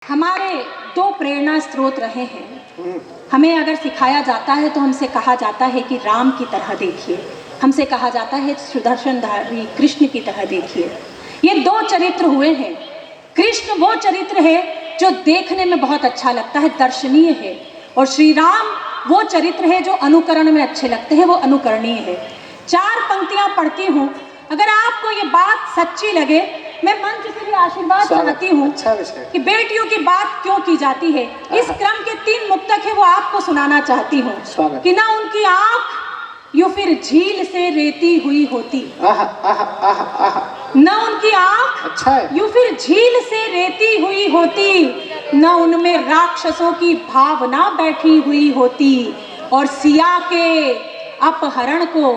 हमारे दो प्रेरणा स्रोत रहे हैं। हमें अगर सिखाया जाता है तो हमसे कहा जाता है कि राम की तरह देखिए, हमसे कहा जाता है सुदर्शनधारी कृष्ण की तरह देखिए। ये दो चरित्र हुए हैं। कृष्ण वो चरित्र है जो देखने में बहुत अच्छा लगता है, दर्शनीय है, और श्री राम वो चरित्र है जो अनुकरण में अच्छे लगते हैं, वो अनुकरणीय है। चार पंक्तियां पढ़ती हूँ, अगर आपको ये बात सच्ची लगे, मैं मंच से भी आशीर्वाद चाहती हूँ कि बेटियों की बात क्यों की जाती है। इस क्रम के 3 मुक्तक है, वो आपको सुनाना चाहती हूँ कि ना उनकी आंख यूं फिर झील से रेती हुई होती, न उनकी आंख यूं फिर झील से रेती हुई होती, न उनमें राक्षसों की भावना बैठी हुई होती, और सिया के अपहरण को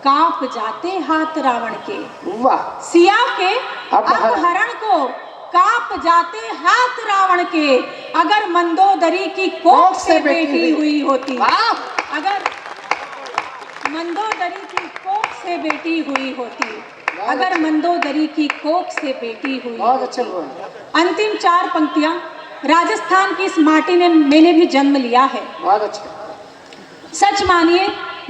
कांप जाते हाथ रावण के। वाह! सिया के अपहरण को कांप जाते हाथ रावण के, अगर मंदोदरी की कोख से बेटी हुई होती, अगर मंदोदरी की कोख से बेटी हुई होती, अगर मंदोदरी की कोख से बेटी हुई होती। अंतिम 4 पंक्तियां। राजस्थान की इस माटी में मैंने भी जन्म लिया है। बहुत अच्छा। सच मानिए,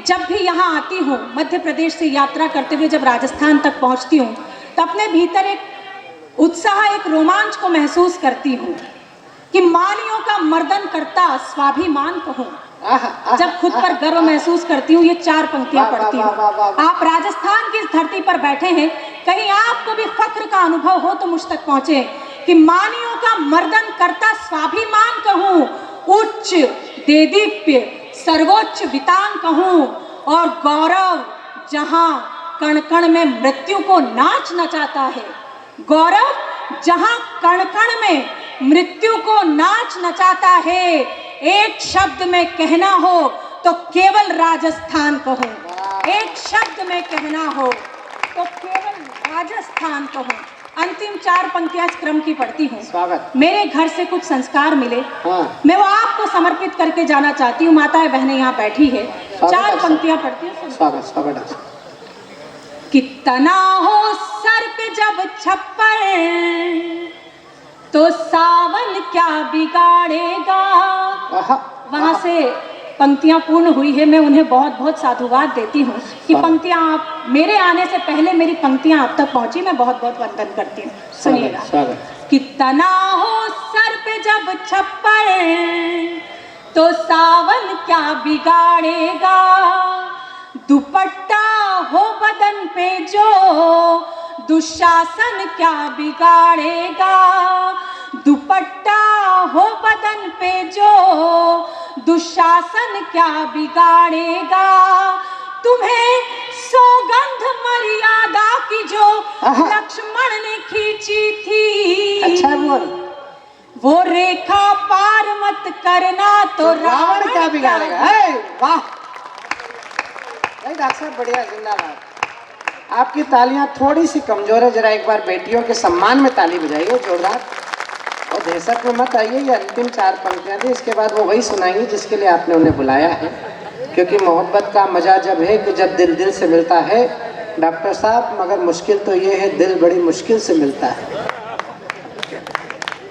जब भी यहाँ आती हूँ, मध्य प्रदेश से यात्रा करते हुए जब राजस्थान तक पहुँचती हूँ, तो अपने भीतर एक उत्साह, एक रोमांच को महसूस करती हूँ कि मालियों का मर्दन करता स्वाभिमान कहूँ। जब खुद पर गर्व महसूस करती हूँ, ये 4 पंक्तियां पढ़ती हूँ। आप राजस्थान की इस धरती पर बैठे हैं, कहीं आपको भी फक्र का अनुभव हो तो मुझ तक पहुँचे कि मानियों का मर्दन करता स्वाभिमान कहूँ, उच्च देदीप्य सर्वोच्च वितान कहूँ, और गौरव जहाँ कण कण में मृत्यु को नाच नचाता है, गौरव जहाँ कण कण में मृत्यु को नाच नचाता है, एक शब्द में कहना हो तो केवल राजस्थान कहूँ, एक शब्द में कहना हो तो केवल राजस्थान कहूँ। अंतिम 4 पंक्तियां इस क्रम की पढ़ती हूँ। मेरे घर से कुछ संस्कार मिले, मैं वो आपको समर्पित करके जाना चाहती हूँ। माताएं बहनें यहाँ बैठी है, 4 पंक्तियां पढ़ती हूँ। कि तना हो सर पे जब छप्पर, तो सावन क्या बिगाड़ेगा। वहां से पंक्तियां पूर्ण हुई है। मैं उन्हें बहुत बहुत साधुवाद देती हूँ कि पंक्तियां आप, मेरे आने से पहले मेरी पंक्तियां आप तक पहुंची। मैं बहुत बहुत वंदन करती हूँ। सुनिएगा। कि तना हो सर पे जब छप्पर, तो सावन क्या बिगाड़ेगा। दुपट्टा हो बदन पे जो, दुशासन क्या बिगाड़ेगा। दुपट्टा हो बदन पे जो, दुशासन क्या बिगाड़ेगा। तुम्हें सौगंध मर्यादा की जो लक्ष्मण ने खींची थी, अच्छा बोल, वो रेखा पार मत करना तो रावण क्या बिगाड़ेगा। वाह डॉक्टर साहब, बढ़िया, जिंदाबाद। आपकी तालियां थोड़ी सी कमजोर है, जरा एक बार बेटियों के सम्मान में ताली बजाइए जोरदार, और दहशत में मत आइए। ये अंतिम 4 पंक्तियां थी, इसके बाद वो वही सुनाएंगे जिसके लिए आपने उन्हें बुलाया है, क्योंकि मोहब्बत का मजा जब है कि जब दिल दिल से मिलता है डॉक्टर साहब, मगर मुश्किल तो ये है दिल बड़ी मुश्किल से मिलता है।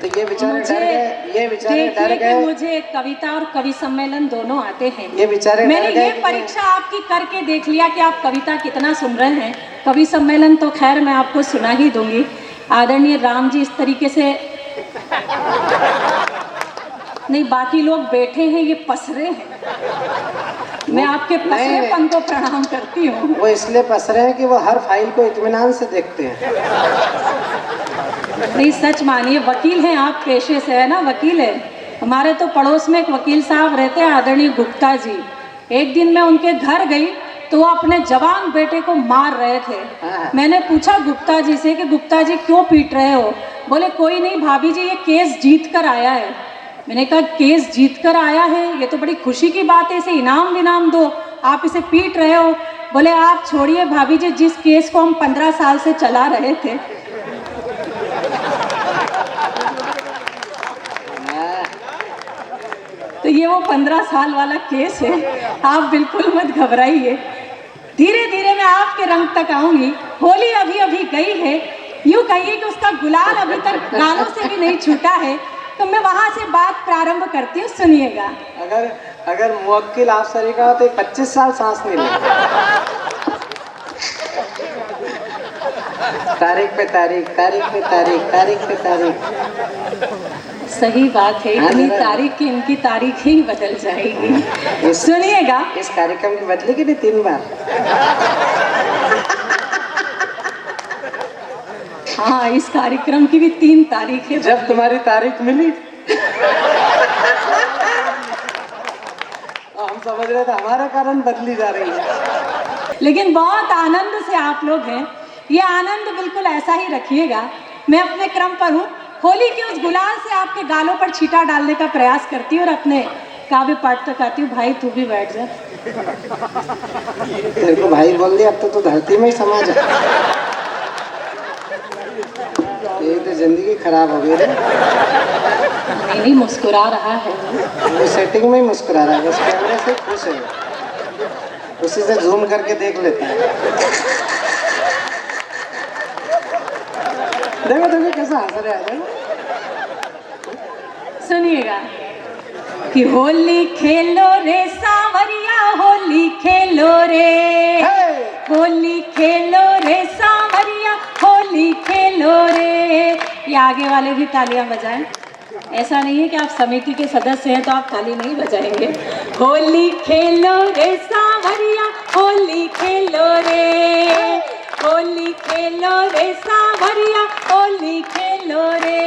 तो ये बेचारे डर गए। मुझे कविता और कवि सम्मेलन दोनों आते हैं। ये बेचारे मैंने ये परीक्षा आपकी करके देख लिया कि आप कविता कितना सुन रहे हैं। कवि सम्मेलन तो खैर मैं आपको सुना ही दूंगी। आदरणीय राम जी इस तरीके से नहीं, बाकी लोग बैठे हैं, ये पसरे हैं। मैं आपके पसरेपन को प्रणाम करती हूँ। वो इसलिए पसरे हैं कि वो हर फाइल को इत्मीनान से देखते हैं। नहीं, सच मानिए, वकील हैं आप पेशे से, है ना, वकील है। हमारे तो पड़ोस में एक वकील साहब रहते हैं, आदरणीय गुप्ता जी। एक दिन मैं उनके घर गई तो वो अपने जवान बेटे को मार रहे थे। मैंने पूछा गुप्ता जी से कि गुप्ता जी क्यों पीट रहे हो। बोले कोई नहीं भाभी जी, ये केस जीत कर आया है। मैंने कहा केस जीत कर आया है, ये तो बड़ी खुशी की बात है, इसे इनाम विनाम दो, आप इसे पीट रहे हो। बोले आप छोड़िए भाभी जी, जिस केस को हम 15 साल से चला रहे थे, तो ये वो 15 साल वाला केस है। आप बिल्कुल मत घबराइए, धीरे धीरे मैं आपके रंग तक आऊंगी। होली अभी अभी गई है, यूं कहिए कि उसका गुलाल अभी तक गालों से भी नहीं छूटा है। तो मैं वहां से बात प्रारंभ करती हूँ, सुनिएगा। अगर अगर मुवक्किल अफसरी का हो तो 25 साल सांस नहीं ले। तारीख पे तारीख, तारीख पे तारीख, तारीख पे तारीख। सही बात है, हाँ, इतनी जरा। तारीख की इनकी तारीख ही बदल जाएगी। सुनिएगा, इस कार्यक्रम की बदली कि नहीं 3 बार? हाँ, इस कार्यक्रम की भी 3 तारीखें। जब तुम्हारी तारीख मिली हम समझ रहे थे हमारे कारण बदली जा रही है। लेकिन बहुत आनंद से आप लोग हैं, ये आनंद बिल्कुल ऐसा ही रखिएगा। मैं अपने क्रम पर हूँ, होली के उस गुलाल से आपके गालों पर छींटा डालने का प्रयास करती हूँ और अपने काव्य पाठ तक आती हूँ। भाई तू भी बैठ जा। तेरे को भाई बोल दिया, अब तो धरती में ही समा जा। ये तो जिंदगी खराब हो गई रे। नहीं, मुस्कुरा रहा है। वो सेटिंग में ही मुस्कुरा रहा है, बस कैमरे से खुश है, उसी से जूम करके देख लेता है। देखो देखो कैसा हंस रहा है। सुनिएगा कि होली खेलो रे सांवरिया, होली खेलो रे, होली खेलो रे सांवरिया, होली खेलो रे। ये आगे वाले भी तालियां बजाएं। ऐसा नहीं है कि आप समिति के सदस्य हैं तो आप ताली नहीं बजाएंगे। होली खेलो रे सांवरिया, होली खेलो रे, होली खेलो रे सांवरिया, होली खेलो रे।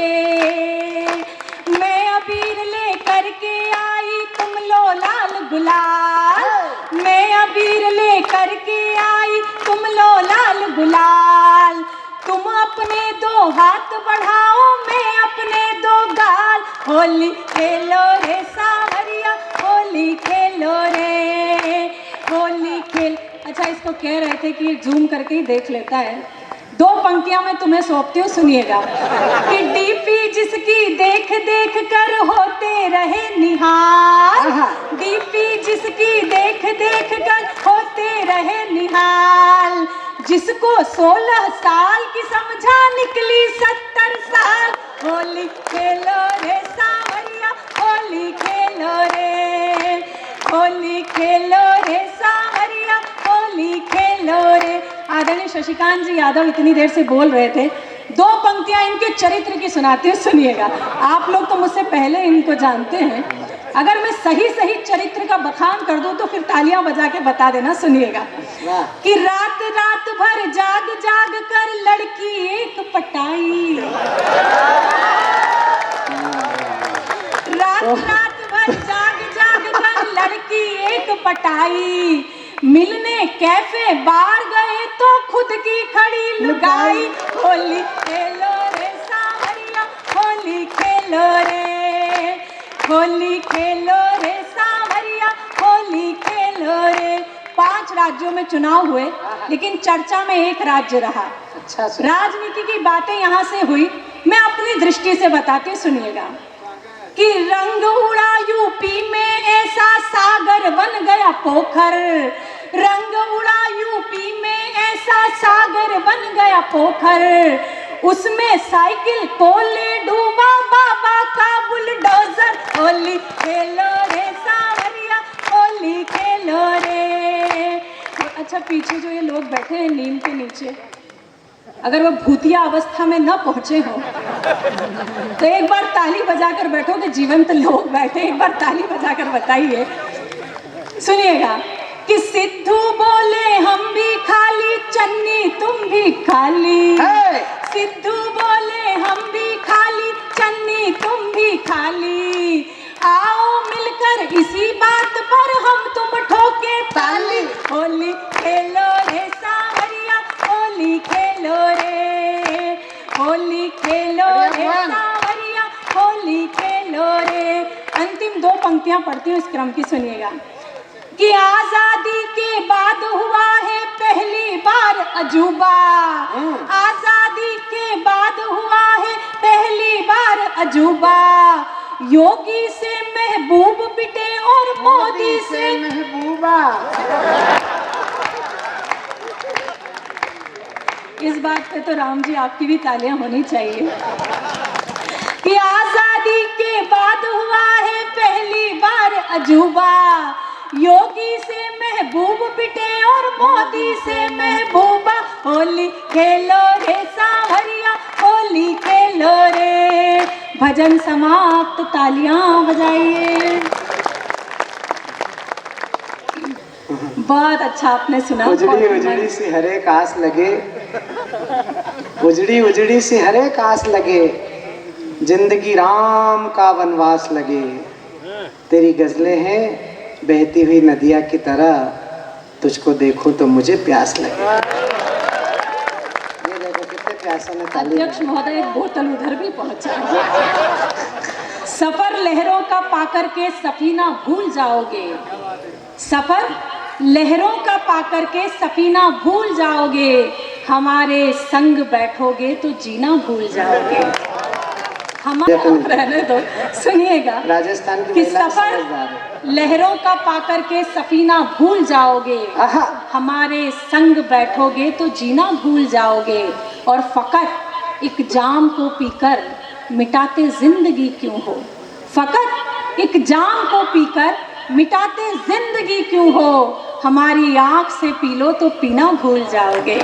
मैं अबीर ले करके आई, तुम लो लाल गुलाल। मैं अबीर ले करके आई, तुम लो लाल गुलाल। तुम अपने 2 हाथ बढ़ाओ, मैं अपने 2 गाल। होली खेलो रे सांवरिया, होली खेलो रे, होली खेल। अच्छा, इसको कह रहे थे कि जूम करके ही देख लेता है। 2 पंक्तियां मैं तुम्हें सौंपती हूँ, सुनिएगा कि डीपी जिसकी देख देख कर होते रहे निहाल, डीपी जिसकी देख देख कर होते रहे निहाल। जिसको 16 साल की समझा, निकली 70 साल। होली खेलो रे सांवरिया, होली खेलो रे, होली खेलो रे सांवरिया, होली खेलो रे। आदरणीय शशिकांत जी यादव इतनी देर से बोल रहे थे, 2 पंक्तियां इनके चरित्र की सुनाती हूँ, सुनिएगा। आप लोग तो मुझसे पहले इनको जानते हैं, अगर मैं सही सही चरित्र का बखान कर दूं तो फिर तालियां बजा के बता देना। सुनिएगा कि रात रात भर जाग जाग कर लड़की एक पटाई, रात रात भर जाग जाग कर लड़की एक पटाई। मिलने कैफे बार गए तो खुद की खड़ी लुगाई। होली खेलो रे सांवरिया, होली खेलो रे, होली खेलो रे सांवरिया, होली खेलो रे। 5 राज्यों में चुनाव हुए, लेकिन चर्चा में एक राज्य रहा। अच्छा, राजनीति की बातें यहाँ से हुई, मैं अपनी दृष्टि से बताती, सुनिएगा कि रंग उड़ा यूपी में ऐसा सागर बन गया पोखर। रंग उड़ा यूपी में ऐसा सागर बन गया पोखर। उसमें साइकिल को ले डूबा बाबा का बुलडोजर। होली खेलो रे सांवरिया, होली खेलो रे। अच्छा, पीछे जो ये लोग बैठे हैं नीम के नीचे, अगर वो भूतिया अवस्था में न पहुंचे हो तो एक बार ताली बजाकर बैठो कि जीवंत लोग बैठे, एक बार ताली बजाकर बताइए। सुनिएगा कि सिद्धू बोले हम भी खाली, चन्नी तुम भी खाली। सिद्धू बोले हम भी खाली, चन्नी तुम भी खाली। आओ मिलकर इसी बात पर हम तुम ठोके ताली। होली खेलो रे सांवरिया, होली खेलो रे, होली खेलो रे सांवरिया, होली खेलो रे। अंतिम 2 पंक्तियां पढ़ती हूँ इस क्रम की, सुनिएगा कि आजादी के बाद हुआ है पहली बार अजूबा। आजादी के बाद हुआ है पहली बार अजूबा। योगी से महबूब पिटे और मोदी से महबूबा। इस बात पे तो राम जी आपकी भी तालियां होनी चाहिए कि आजादी शादी के बाद हुआ है पहली बार अजूबा, योगी से महबूब पिटे और मोदी से महबूबा, होली खेलो रे सांवरिया, होली खेलो रे। भजन समाप्त, तालियां बजाइए। बहुत अच्छा आपने सुना। उजड़ी उजड़ी सी हरे कास लगे, उजड़ी उजड़ी सी हरे कास लगे, जिंदगी राम का वनवास लगे। तेरी गजलें हैं बहती हुई नदिया की तरह, तुझको देखूं तो मुझे प्यास लगे। ये देखो कितने प्यासों ने ताली। अध्यक्ष महोदय, एक बोतल उधर भी पहुंचा। सफर लहरों का पाकर के सफीना भूल जाओगे, सफर लहरों का पाकर के सफीना भूल जाओगे, हमारे संग बैठोगे तो जीना भूल जाओगे। हमारा रहने दो, सुनिएगा। राजस्थान की कि महिला सफर समझदार है। लहरों का पाकर के सफीना भूल जाओगे, आहा। हमारे संग बैठोगे तो जीना भूल जाओगे, और फकत एक जाम को पीकर मिटाते जिंदगी क्यों हो, फकत एक जाम को पीकर मिटाते जिंदगी क्यों हो, हमारी आँख से पी लो तो पीना भूल जाओगे,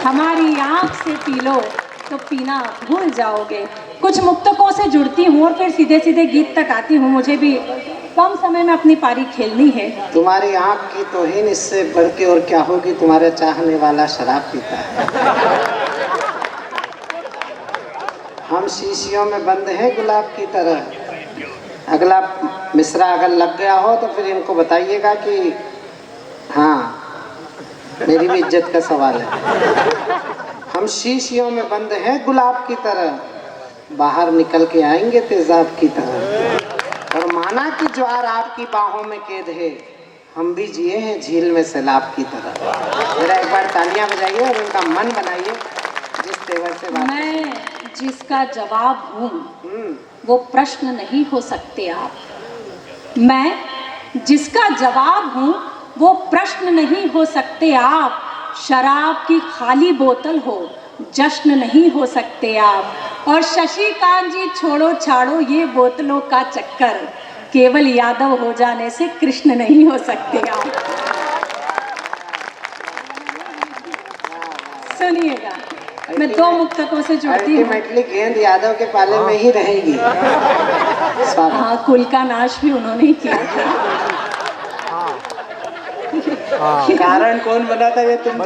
हमारी आँख से पी लो तो पीना भूल जाओगे। कुछ मुक्तकों से जुड़ती हूँ और फिर सीधे सीधे गीत तक आती हूँ, मुझे भी कम समय में अपनी पारी खेलनी है। तुम्हारी आँख की तौहीन इससे बढ़ के और क्या होगी, तुम्हारा चाहने वाला शराब पीता है। हम शीशियों में बंद हैं गुलाब की तरह। अगला मिसरा अगर लग गया हो तो फिर इनको बताइएगा कि हाँ, मेरी भी इज्जत का सवाल है। हम शीशियों में बंद हैं गुलाब की तरह, बाहर निकल के आएंगे तेजाब की तरह। और माना कि ज्वार आपकी बाहों में कैद है, हम भी जिए हैं झील में सैलाब की तरह। जरा एक बार तालियां बजाइए और उनका मन बनाइए जिस तेवर से बात। मैं जिसका जवाब हूँ वो प्रश्न नहीं हो सकते आप, मैं जिसका जवाब हूँ वो प्रश्न नहीं हो सकते आप, शराब की खाली बोतल हो जश्न नहीं हो सकते आप, और शशिकांत जी छोड़ो छाड़ो ये बोतलों का चक्कर, केवल यादव हो जाने से कृष्ण नहीं हो सकते आप। सुनिएगा, मैं दो मुक्तकों से जुड़ती हूँ। अल्टीमेटली गेंद यादव के पाले में ही रहेगी। हाँ, कुल का नाश भी उन्होंने ही किया था। कारण कौन बना था ये तुम